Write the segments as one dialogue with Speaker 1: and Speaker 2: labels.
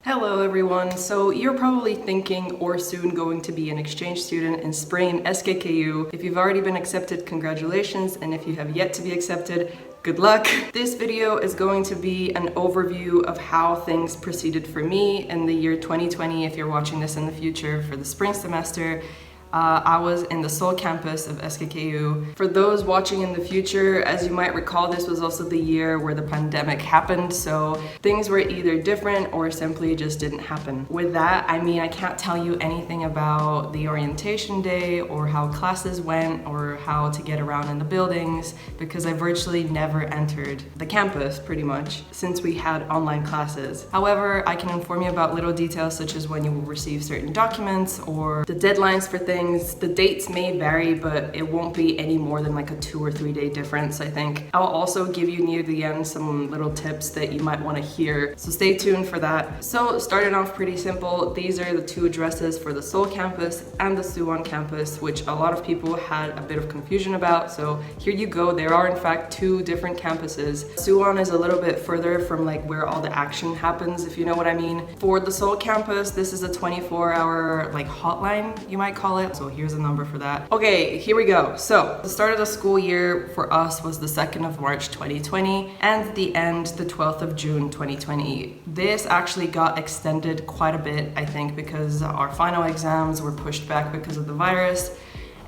Speaker 1: Hello everyone, so you're probably thinking or soon going to be an exchange student in spring in SKKU. If you've already been accepted, congratulations, and if you have yet to be accepted, good luck. This video is going to be an overview of how things proceeded for me in the year 2020 if you're watching this in the future for the spring semester. I was in the Seoul campus of SKKU. For those watching in the future, as you might recall, this was also the year where the pandemic happened, so things were either different or simply just didn't happen. With that, I mean, I can't tell you anything about the orientation day or how classes went or how to get around in the buildings because I virtually never entered the campus pretty much since we had online classes. However, I can inform you about little details such as when you will receive certain documents or the deadlines for things. The dates may vary, but it won't be any more than like a 2 or 3 day difference, I think. I'll also give you near the end some little tips that you might want to hear, so stay tuned for that. So starting off pretty simple, these are the two addresses for the Seoul campus and the Suwon campus, which a lot of people had a bit of confusion about, so here you go. There are in fact two different campuses. Suwon is a little bit further from like where all the action happens, if you know what I mean. For the Seoul campus, this is a 24-hour like hotline, you might call it. So here's a number for that. Okay, here we go. So the start of the school year for us was the 2nd of March 2020 and the end the 12th of June 2020. This actually got extended quite a bit, I think, because our final exams were pushed back because of the virus,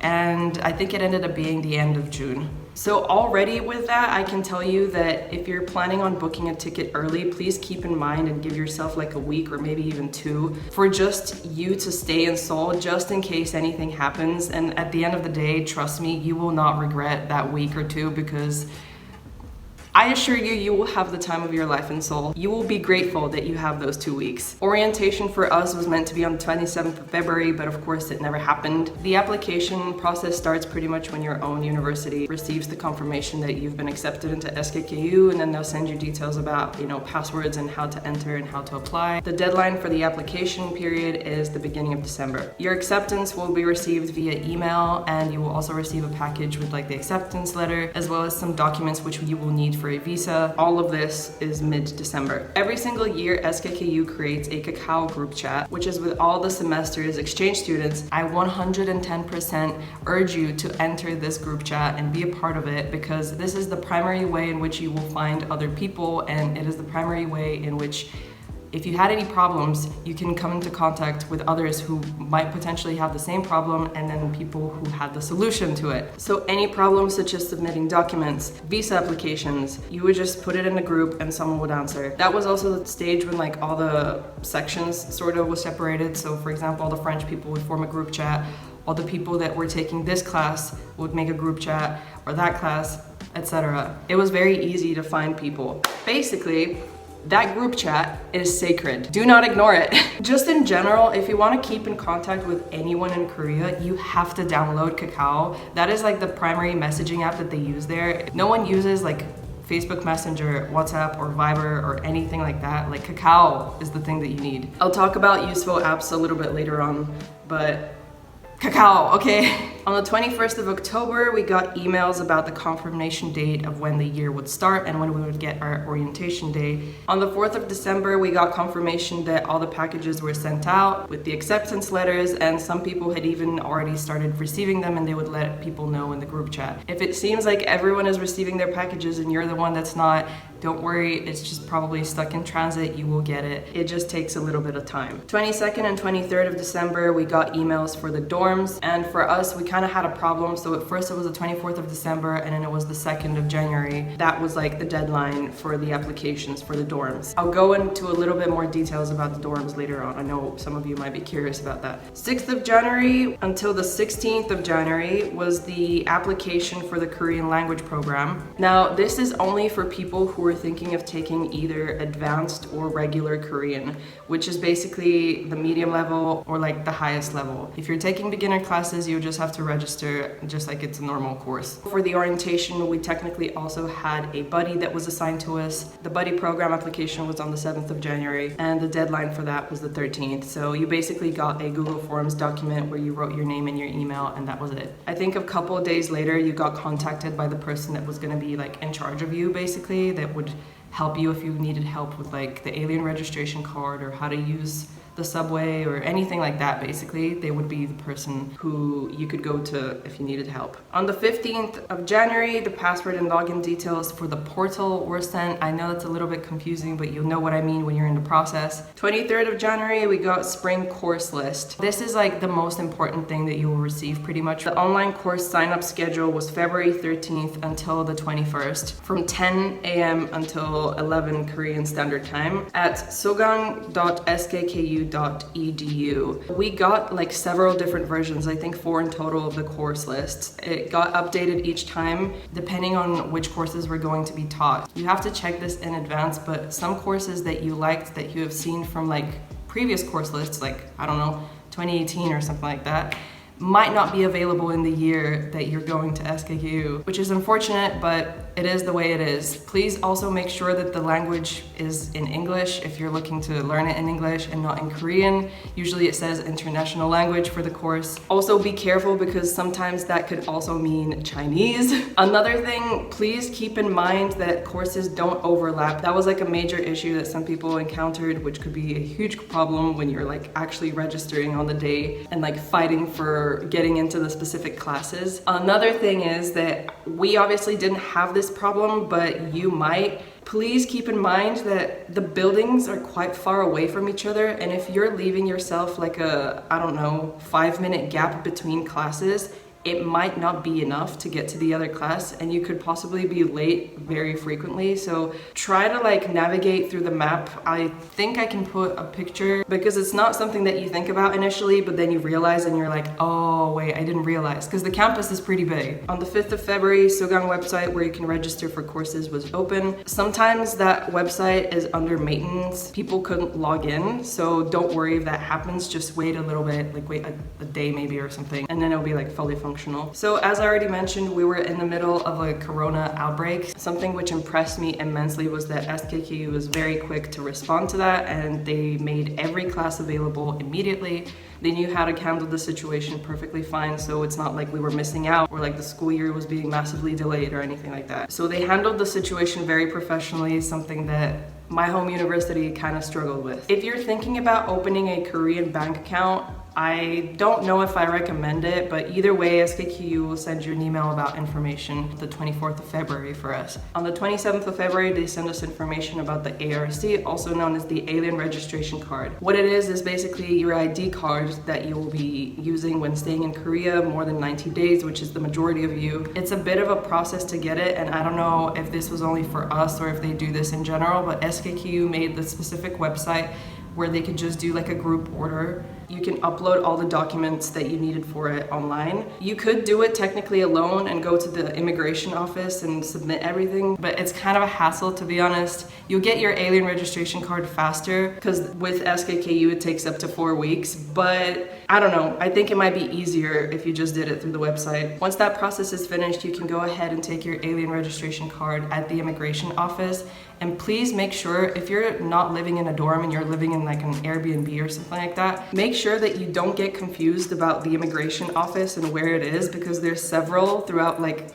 Speaker 1: and I think it ended up being the end of June. So already with that, I can tell you that if you're planning on booking a ticket early, please keep in mind and give yourself like a week or maybe even 2 for just you to stay in Seoul, just in case anything happens. And at the end of the day, trust me, you will not regret that week or 2 because I assure you, you will have the time of your life in Seoul. You will be grateful that you have those 2 weeks. Orientation for us was meant to be on the 27th of February, but of course it never happened. The application process starts pretty much when your own university receives the confirmation that you've been accepted into SKKU, and then they'll send you details about, passwords and how to enter and how to apply. The deadline for the application period is the beginning of December. Your acceptance will be received via email, and you will also receive a package with like the acceptance letter, as well as some documents which you will need for a visa. All of this is mid-December. Every single year, SKKU creates a Kakao group chat, which is with all the semester's exchange students. I 110% urge you to enter this group chat and be a part of it because this is the primary way in which you will find other people, and it is the primary way in which if you had any problems, you can come into contact with others who might potentially have the same problem and then people who had the solution to it. So any problems such as submitting documents, visa applications, you would just put it in a group and someone would answer. That was also the stage when like all the sections sort of was separated. So for example, all the French people would form a group chat, all the people that were taking this class would make a group chat, or that class, etc. It was very easy to find people. Basically, that group chat is sacred. Do not ignore it. Just in general, if you want to keep in contact with anyone in Korea, you have to download Kakao. That is like the primary messaging app that they use there. No one uses like Facebook Messenger, WhatsApp, or Viber, or anything like that. Like Kakao is the thing that you need. I'll talk about useful apps a little bit later on, but Kakao, okay? On the 21st of October, we got emails about the confirmation date of when the year would start and when we would get our orientation day. On the 4th of December, we got confirmation that all the packages were sent out with the acceptance letters, and some people had even already started receiving them and they would let people know in the group chat. If it seems like everyone is receiving their packages and you're the one that's not, don't worry, it's just probably stuck in transit, you will get it. It just takes a little bit of time. 22nd and 23rd of December, we got emails for the dorms, and for us, we kind of had a problem. So at first it was the 24th of December, and then it was the 2nd of January. That was like the deadline for the applications for the dorms. I'll go into a little bit more details about the dorms later on. I know some of you might be curious about that. 6th of January until the 16th of January was the application for the Korean language program. Now, this is only for people who are thinking of taking either advanced or regular Korean, which is basically the medium level or like the highest level. If you're taking beginner classes, you just have to register just like it's a normal course. For the orientation, we technically also had a buddy that was assigned to us. The buddy program application was on the 7th of January, and the deadline for that was the 13th. So you basically got a Google Forms document where you wrote your name and your email, and that was it. I think a couple of days later, you got contacted by the person that was going to be like in charge of you, basically, that would help you if you needed help with like the alien registration card or how to use the subway or anything like that. Basically, they would be the person who you could go to if you needed help. On the 15th of January, the password and login details for the portal were sent. I know it's a little bit confusing, but you'll know what I mean when you're in the process. 23rd of January, we got spring course list. This is like the most important thing that you will receive pretty much. The online course sign-up schedule was February 13th until the 21st from 10 a.m. until 11 Korean Standard Time at sogang.skku.edu. We got like several different versions, I think 4 in total of the course list. It got updated each time depending on which courses were going to be taught. You have to check this in advance, but some courses that you liked that you have seen from like previous course lists, like I don't know, 2018 or something like that, might not be available in the year that you're going to SKKU, which is unfortunate, but it is the way it is. Please also make sure that the language is in English if you're looking to learn it in English and not in Korean. Usually it says international language for the course. Also be careful because sometimes that could also mean Chinese. Another thing, please keep in mind that courses don't overlap. That was like a major issue that some people encountered, which could be a huge problem when you're like actually registering on the day and like fighting for getting into the specific classes. Another thing is that we obviously didn't have this problem, but you might. Please keep in mind that the buildings are quite far away from each other, and if you're leaving yourself like a, I don't know, 5-minute gap between classes, it might not be enough to get to the other class and you could possibly be late very frequently. So try to like navigate through the map. I think I can put a picture because it's not something that you think about initially, but then you realize and you're like, oh wait, I didn't realize, because the campus is pretty big. On the 5th of February, Sogang website where you can register for courses was open. Sometimes that website is under maintenance. People couldn't log in, so don't worry if that happens. Just wait a little bit, like wait a day maybe or something, and then it'll be like fully functional. So as I already mentioned, we were in the middle of a corona outbreak. Something which impressed me immensely was that SKKU was very quick to respond to that, and they made every class available immediately. They knew how to handle the situation perfectly fine, so it's not like we were missing out or like the school year was being massively delayed or anything like that. So they handled the situation very professionally, something that my home university kind of struggled with. If you're thinking about opening a Korean bank account, I don't know if I recommend it, but either way, SKKU will send you an email about information the 24th of February for us. On the 27th of February, they send us information about the ARC, also known as the Alien Registration Card. What it is basically your ID card that you will be using when staying in Korea more than 90 days, which is the majority of you. It's a bit of a process to get it, and I don't know if this was only for us or if they do this in general, but SKKU made the specific website where they could just do like a group order. You can upload all the documents that you needed for it online. You could do it technically alone and go to the immigration office and submit everything, but it's kind of a hassle, to be honest. You'll get your alien registration card faster because with SKKU it takes up to 4 weeks, but I don't know. I think it might be easier if you just did it through the website. Once that process is finished, you can go ahead and take your alien registration card at the immigration office. And please make sure, if you're not living in a dorm and you're living in like an Airbnb or something like that, make sure that you don't get confused about the immigration office and where it is, because there's several throughout like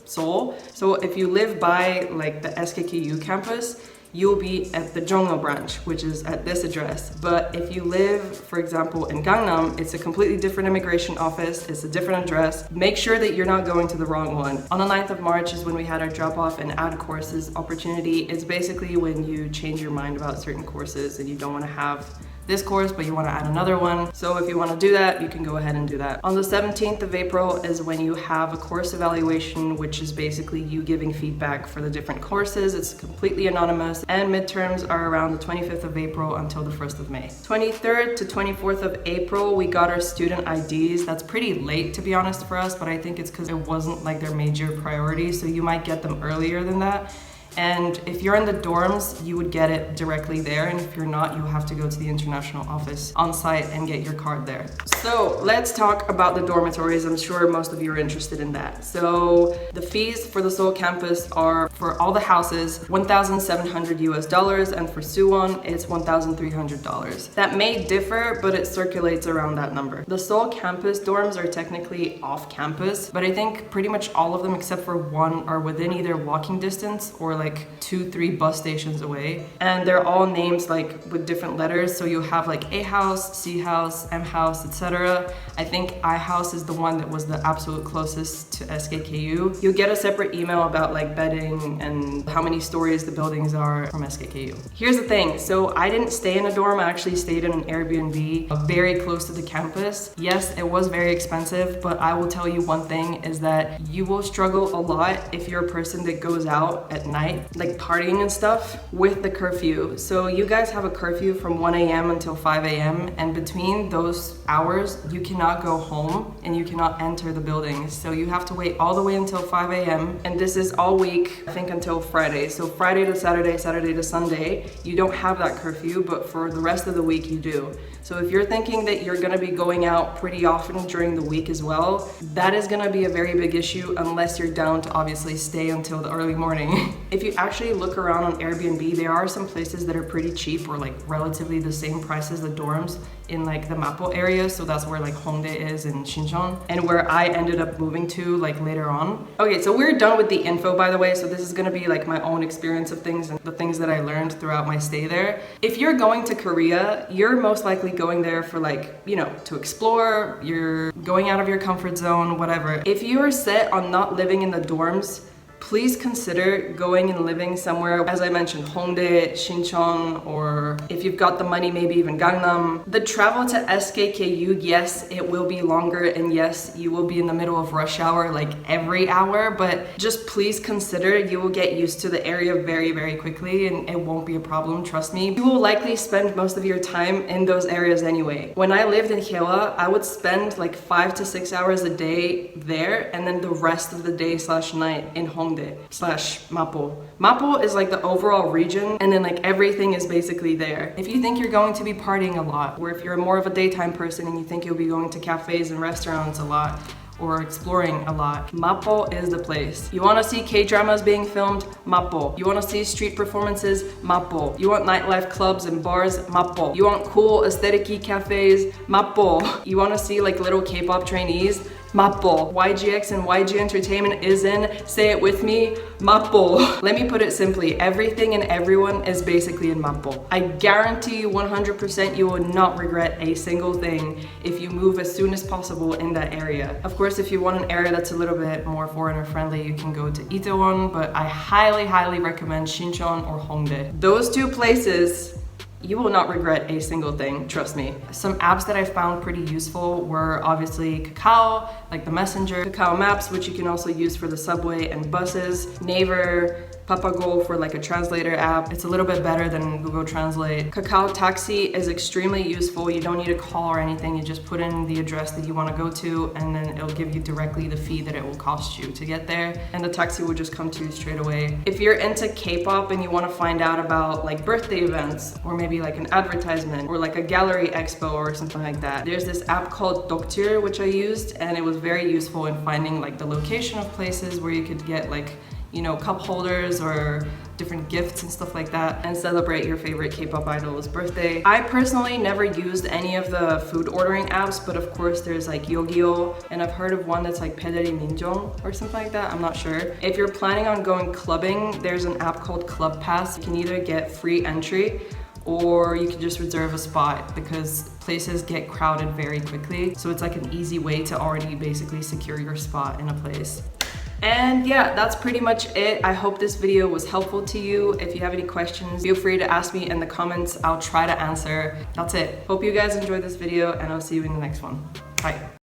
Speaker 1: Seoul. So if you live by like the SKKU campus, you'll be at the Jongno branch, which is at this address. But if you live, for example, in Gangnam, it's a completely different immigration office, it's a different address. Make sure that you're not going to the wrong one. On the 9th of March is when we had our drop-off and add courses opportunity. It's basically when you change your mind about certain courses and you don't want to have this course, but you want to add another one. So if you want to do that, you can go ahead and do that. On the 17th of April is when you have a course evaluation, which is basically you giving feedback for the different courses. It's completely anonymous, and midterms are around the 25th of April until the 1st of May. 23rd to 24th of April, we got our student IDs. That's pretty late, to be honest, for us, but I think it's because it wasn't like their major priority, so you might get them earlier than that. And if you're in the dorms, you would get it directly there. And if you're not, you have to go to the international office on site and get your card there. So let's talk about the dormitories. I'm sure most of you are interested in that. So the fees for the Seoul campus are, for all the houses, $1,700 and for Suwon, it's $1,300. That may differ, but it circulates around that number. The Seoul campus dorms are technically off campus, but I think pretty much all of them except for one are within either walking distance or like like 2-3 bus stations away, and they're all names like with different letters. So you have like A house, C house, M house, etc. I think I house is the one that was the absolute closest to SKKU. You get a separate email about like bedding and how many stories the buildings are from SKKU. Here's the thing, so I didn't stay in a dorm, I actually stayed in an Airbnb very close to the campus. Yes, it was very expensive, but I will tell you one thing is that you will struggle a lot if you're a person that goes out at night, like partying and stuff, with the curfew. So you guys have a curfew from 1 a.m. until 5 a.m. and between those hours, you cannot go home and you cannot enter the building. So you have to wait all the way until 5 a.m. and this is all week, I think until Friday. So Friday to Saturday, Saturday to Sunday, you don't have that curfew, but for the rest of the week you do. So if you're thinking that you're gonna be going out pretty often during the week as well, that is gonna be a very big issue unless you're down to obviously stay until the early morning. If you actually look around on Airbnb, there are some places that are pretty cheap or like relatively the same price as the dorms in like the Mapo area. So that's where like Hongdae is in Shincheon and where I ended up moving to like later on. Okay, so we're done with the info, by the way. So this is gonna be like my own experience of things and the things that I learned throughout my stay there. If you're going to Korea, you're most likely going there for like, you know, to explore, you're going out of your comfort zone, whatever. If you are set on not living in the dorms, please consider going and living somewhere, as I mentioned, Hongdae, Shincheon, or if you've got the money, maybe even Gangnam. The travel to SKKU, yes, it will be longer, and yes, you will be in the middle of rush hour like every hour, but just please consider you will get used to the area very, very quickly and it won't be a problem, trust me. You will likely spend most of your time in those areas anyway. When I lived in Gyeolla, I would spend like 5 to 6 hours a day there and then the rest of the day / night in Hongdae / Mapo. Mapo is like the overall region and then like everything is basically there. If you think you're going to be partying a lot, or if you're more of a daytime person and you think you'll be going to cafes and restaurants a lot, or exploring a lot, Mapo is the place. You wanna see K-dramas being filmed? Mapo. You wanna see street performances? Mapo. You want nightlife clubs and bars? Mapo. You want cool aesthetic-y cafes? Mapo. You wanna see like little K-pop trainees? Mapo. YGX and YG Entertainment is in, say it with me, Mapo. Let me put it simply, everything and everyone is basically in Mapo. I guarantee you 100% you will not regret a single thing if you move as soon as possible in that area. Of course, if you want an area that's a little bit more foreigner friendly, you can go to Itaewon, but I highly, highly recommend Shincheon or Hongdae. Those two places, you will not regret a single thing, trust me. Some apps that I found pretty useful were obviously Kakao, like the Messenger, Kakao Maps, which you can also use for the subway and buses, Naver, Papago for like a translator app. It's a little bit better than Google Translate. Kakao Taxi is extremely useful. You don't need a call or anything. You just put in the address that you want to go to and then it'll give you directly the fee that it will cost you to get there. And the taxi will just come to you straight away. If you're into K-pop and you want to find out about like birthday events or maybe like an advertisement or like a gallery expo or something like that, there's this app called Doktur which I used and it was very useful in finding like the location of places where you could get like, you know, cup holders or different gifts and stuff like that and celebrate your favorite K-pop idol's birthday. I personally never used any of the food ordering apps, but of course there's like Yogyo and I've heard of one that's like teddymecheto or something like that, I'm not sure. If you're planning on going clubbing, there's an app called Club Pass. You can either get free entry or you can just reserve a spot because places get crowded very quickly. So it's like an easy way to already basically secure your spot in a place. And yeah, that's pretty much it. I hope this video was helpful to you. If you have any questions, feel free to ask me in the comments. I'll try to answer. That's it. Hope you guys enjoyed this video and I'll see you in the next one. Bye.